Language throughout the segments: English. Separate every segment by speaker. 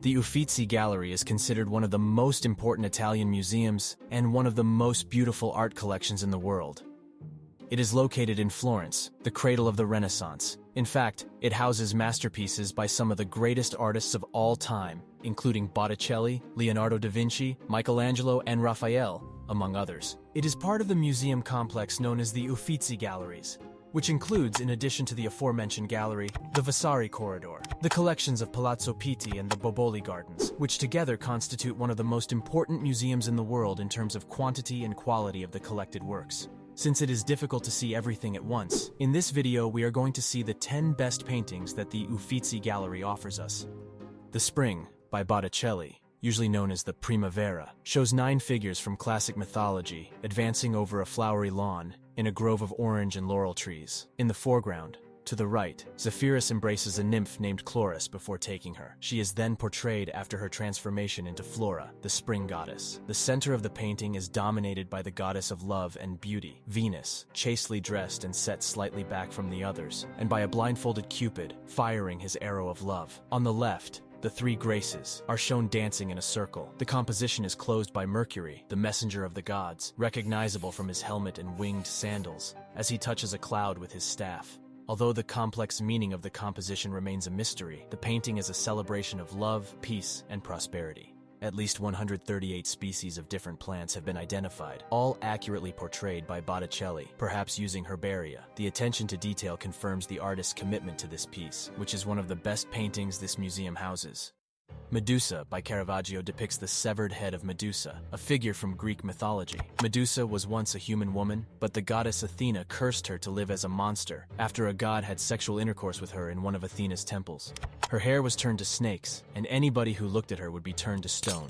Speaker 1: The Uffizi Gallery is considered one of the most important Italian museums and one of the most beautiful art collections in the world. It is located in Florence, the cradle of the Renaissance. In fact, it houses masterpieces by some of the greatest artists of all time, including Botticelli, Leonardo da Vinci, Michelangelo, and Raphael, among others. It is part of the museum complex known as the Uffizi Galleries, which includes, in addition to the aforementioned gallery, the Vasari Corridor, the collections of Palazzo Pitti and the Boboli Gardens, which together constitute one of the most important museums in the world in terms of quantity and quality of the collected works. Since it is difficult to see everything at once, in this video we are going to see the 10 best paintings that the Uffizi Gallery offers us. The Spring, by Botticelli, usually known as the Primavera, shows 9 figures from classic mythology advancing over a flowery lawn in a grove of orange and laurel trees. In the foreground, to the right, Zephyrus embraces a nymph named Chloris before taking her. She is then portrayed after her transformation into Flora, the spring goddess. The center of the painting is dominated by the goddess of love and beauty, Venus, chastely dressed and set slightly back from the others, and by a blindfolded Cupid, firing his arrow of love. On the left, the 3 Graces are shown dancing in a circle. The composition is closed by Mercury, the messenger of the gods, recognizable from his helmet and winged sandals, as he touches a cloud with his staff. Although the complex meaning of the composition remains a mystery, the painting is a celebration of love, peace, and prosperity. At least 138 species of different plants have been identified, all accurately portrayed by Botticelli, perhaps using herbaria. The attention to detail confirms the artist's commitment to this piece, which is one of the best paintings this museum houses. Medusa by Caravaggio depicts the severed head of Medusa, a figure from Greek mythology. Medusa was once a human woman, but the goddess Athena cursed her to live as a monster after a god had sexual intercourse with her in one of Athena's temples. Her hair was turned to snakes, and anybody who looked at her would be turned to stone.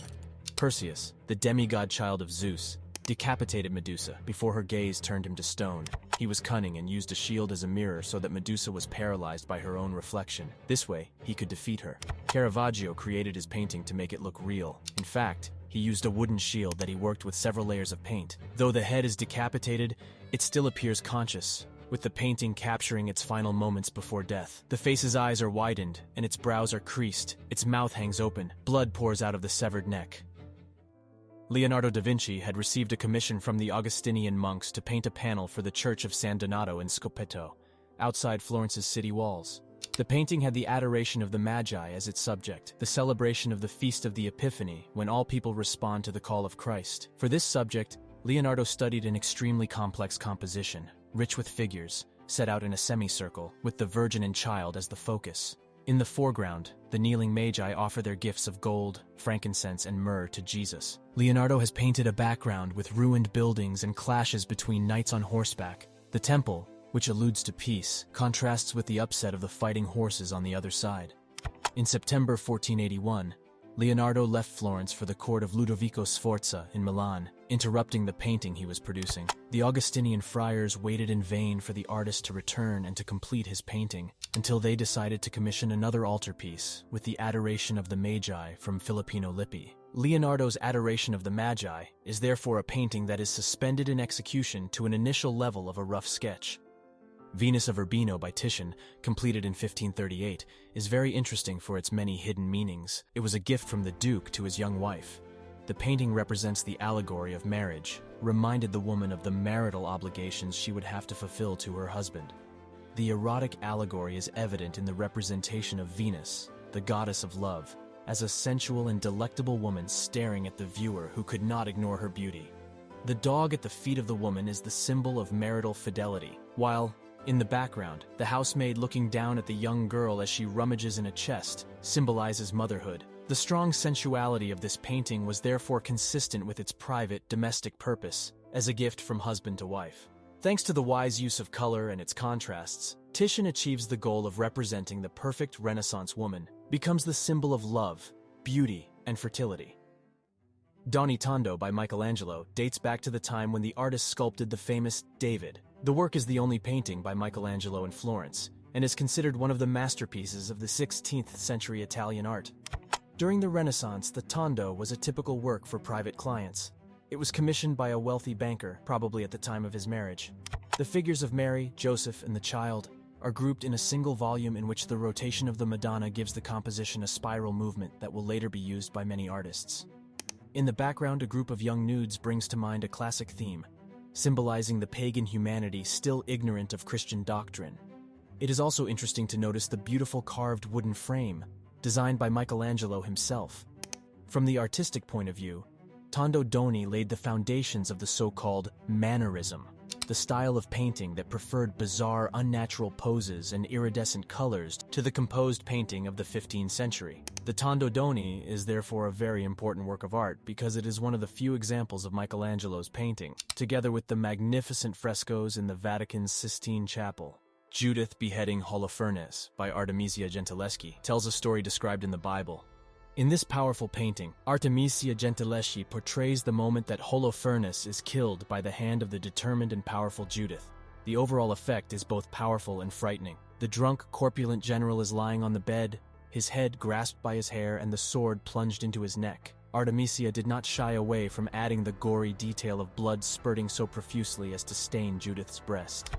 Speaker 1: Perseus, the demigod child of Zeus, decapitated Medusa before her gaze turned him to stone. He was cunning and used a shield as a mirror so that Medusa was paralyzed by her own reflection. This way, he could defeat her. Caravaggio created his painting to make it look real. In fact, he used a wooden shield that he worked with several layers of paint. Though the head is decapitated, it still appears conscious, with the painting capturing its final moments before death. The face's eyes are widened, and its brows are creased. Its mouth hangs open. Blood pours out of the severed neck. Leonardo da Vinci had received a commission from the Augustinian monks to paint a panel for the Church of San Donato in Scopeto, outside Florence's city walls. The painting had the Adoration of the Magi as its subject, the celebration of the Feast of the Epiphany, when all people respond to the call of Christ. For this subject, Leonardo studied an extremely complex composition, rich with figures, set out in a semicircle, with the Virgin and Child as the focus. In the foreground, the kneeling Magi offer their gifts of gold, frankincense, and myrrh to Jesus. Leonardo has painted a background with ruined buildings and clashes between knights on horseback. The temple, which alludes to peace, contrasts with the upset of the fighting horses on the other side. In September 1481, Leonardo left Florence for the court of Ludovico Sforza in Milan, interrupting the painting he was producing. The Augustinian friars waited in vain for the artist to return and to complete his painting, until they decided to commission another altarpiece with the Adoration of the Magi from Filippino Lippi. Leonardo's Adoration of the Magi is therefore a painting that is suspended in execution to an initial level of a rough sketch. Venus of Urbino by Titian, completed in 1538, is very interesting for its many hidden meanings. It was a gift from the Duke to his young wife. The painting represents the allegory of marriage, reminded the woman of the marital obligations she would have to fulfill to her husband. The erotic allegory is evident in the representation of Venus, the goddess of love, as a sensual and delectable woman staring at the viewer who could not ignore her beauty. The dog at the feet of the woman is the symbol of marital fidelity, while, in the background, the housemaid looking down at the young girl as she rummages in a chest symbolizes motherhood. The strong sensuality of this painting was therefore consistent with its private, domestic purpose, as a gift from husband to wife. Thanks to the wise use of color and its contrasts, Titian achieves the goal of representing the perfect Renaissance woman, becomes the symbol of love, beauty, and fertility. Doni Tondo by Michelangelo dates back to the time when the artist sculpted the famous David. The work is the only painting by Michelangelo in Florence, and is considered one of the masterpieces of the 16th century Italian art. During the Renaissance, the Tondo was a typical work for private clients. It was commissioned by a wealthy banker, probably at the time of his marriage. The figures of Mary, Joseph, and the child are grouped in a single volume in which the rotation of the Madonna gives the composition a spiral movement that will later be used by many artists. In the background, a group of young nudes brings to mind a classic theme, symbolizing the pagan humanity still ignorant of Christian doctrine. It is also interesting to notice the beautiful carved wooden frame, designed by Michelangelo himself. From the artistic point of view, Tondo Doni laid the foundations of the so-called mannerism, the style of painting that preferred bizarre, unnatural poses and iridescent colors to the composed painting of the 15th century. The Tondo Doni is therefore a very important work of art because it is one of the few examples of Michelangelo's painting, together with the magnificent frescoes in the Vatican's Sistine Chapel. Judith beheading Holofernes by Artemisia Gentileschi tells a story described in the Bible. In this powerful painting, Artemisia Gentileschi portrays the moment that Holofernes is killed by the hand of the determined and powerful Judith. The overall effect is both powerful and frightening. The drunk, corpulent general is lying on the bed, his head grasped by his hair and the sword plunged into his neck. Artemisia did not shy away from adding the gory detail of blood spurting so profusely as to stain Judith's breast.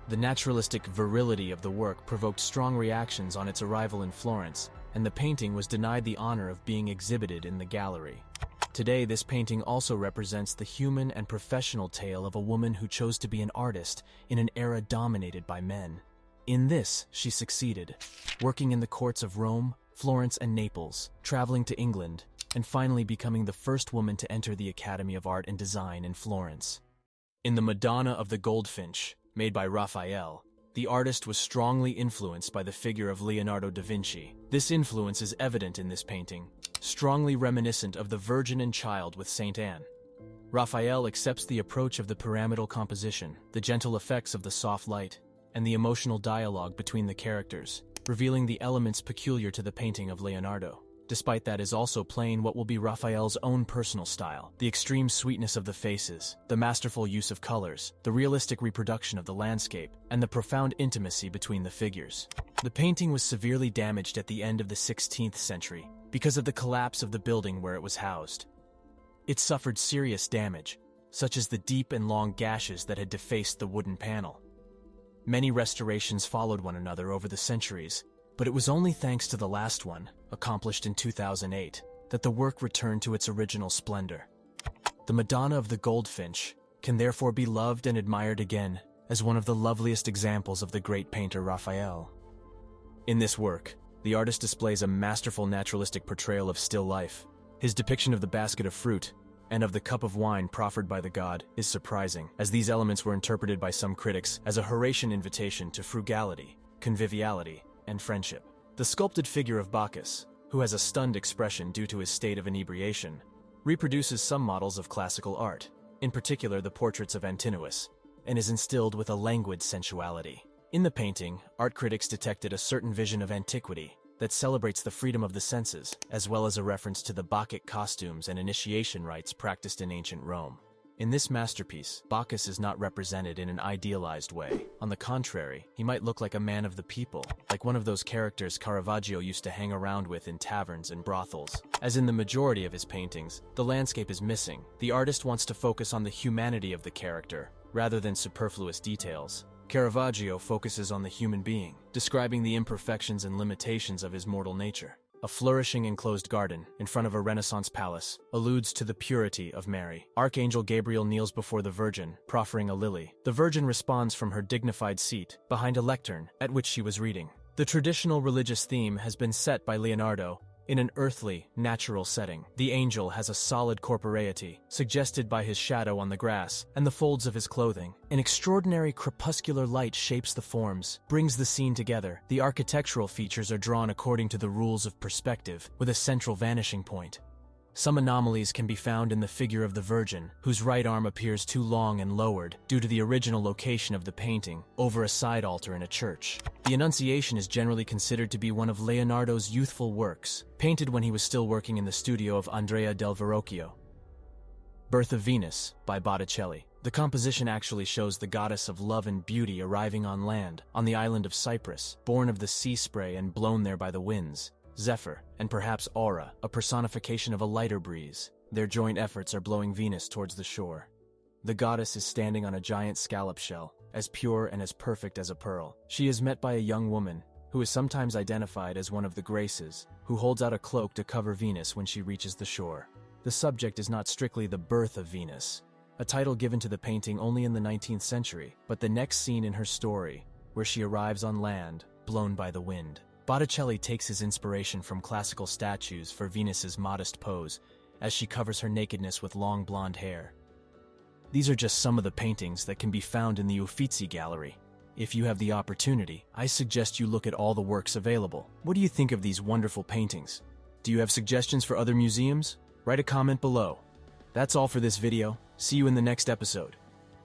Speaker 1: The naturalistic virility of the work provoked strong reactions on its arrival in Florence, and the painting was denied the honor of being exhibited in the gallery. Today, this painting also represents the human and professional tale of a woman who chose to be an artist in an era dominated by men. In this, she succeeded, working in the courts of Rome, Florence, and Naples, traveling to England, and finally becoming the first woman to enter the Academy of Art and Design in Florence. In the Madonna of the Goldfinch, made by Raphael, the artist was strongly influenced by the figure of Leonardo da Vinci. This influence is evident in this painting, strongly reminiscent of the Virgin and Child with Saint Anne. Raphael accepts the approach of the pyramidal composition, the gentle effects of the soft light, and the emotional dialogue between the characters, revealing the elements peculiar to the painting of Leonardo. Despite that is also plain what will be Raphael's own personal style, the extreme sweetness of the faces, the masterful use of colors, the realistic reproduction of the landscape, and the profound intimacy between the figures. The painting was severely damaged at the end of the 16th century because of the collapse of the building where it was housed. It suffered serious damage, such as the deep and long gashes that had defaced the wooden panel. Many restorations followed one another over the centuries, but it was only thanks to the last one, accomplished in 2008, that the work returned to its original splendor. The Madonna of the Goldfinch can therefore be loved and admired again as one of the loveliest examples of the great painter Raphael. In this work, the artist displays a masterful naturalistic portrayal of still life. His depiction of the basket of fruit and of the cup of wine proffered by the god is surprising, as these elements were interpreted by some critics as a Horatian invitation to frugality, conviviality, and friendship. The sculpted figure of Bacchus, who has a stunned expression due to his state of inebriation, reproduces some models of classical art, in particular the portraits of Antinous, and is instilled with a languid sensuality. In the painting, art critics detected a certain vision of antiquity that celebrates the freedom of the senses, as well as a reference to the Bacchic costumes and initiation rites practiced in ancient Rome. In this masterpiece, Bacchus is not represented in an idealized way. On the contrary, he might look like a man of the people, like one of those characters Caravaggio used to hang around with in taverns and brothels. As in the majority of his paintings, the landscape is missing. The artist wants to focus on the humanity of the character, rather than superfluous details. Caravaggio focuses on the human being, describing the imperfections and limitations of his mortal nature. A flourishing enclosed garden, in front of a Renaissance palace, alludes to the purity of Mary. Archangel Gabriel kneels before the Virgin, proffering a lily. The Virgin responds from her dignified seat, behind a lectern, at which she was reading. The traditional religious theme has been set by Leonardo in an earthly, natural setting. The angel has a solid corporeity, suggested by his shadow on the grass and the folds of his clothing. An extraordinary crepuscular light shapes the forms, brings the scene together. The architectural features are drawn according to the rules of perspective, with a central vanishing point. Some anomalies can be found in the figure of the Virgin, whose right arm appears too long and lowered due to the original location of the painting, over a side altar in a church. The Annunciation is generally considered to be one of Leonardo's youthful works, painted when he was still working in the studio of Andrea del Verrocchio. Birth of Venus by Botticelli. The composition actually shows the goddess of love and beauty arriving on land, on the island of Cyprus, born of the sea spray and blown there by the winds. Zephyr, and perhaps Aura, a personification of a lighter breeze. Their joint efforts are blowing Venus towards the shore. The goddess is standing on a giant scallop shell, as pure and as perfect as a pearl. She is met by a young woman, who is sometimes identified as one of the Graces, who holds out a cloak to cover Venus when she reaches the shore. The subject is not strictly the birth of Venus, a title given to the painting only in the 19th century, but the next scene in her story, where she arrives on land, blown by the wind. Botticelli takes his inspiration from classical statues for Venus's modest pose, as she covers her nakedness with long blonde hair. These are just some of the paintings that can be found in the Uffizi Gallery. If you have the opportunity, I suggest you look at all the works available. What do you think of these wonderful paintings? Do you have suggestions for other museums? Write a comment below. That's all for this video. See you in the next episode.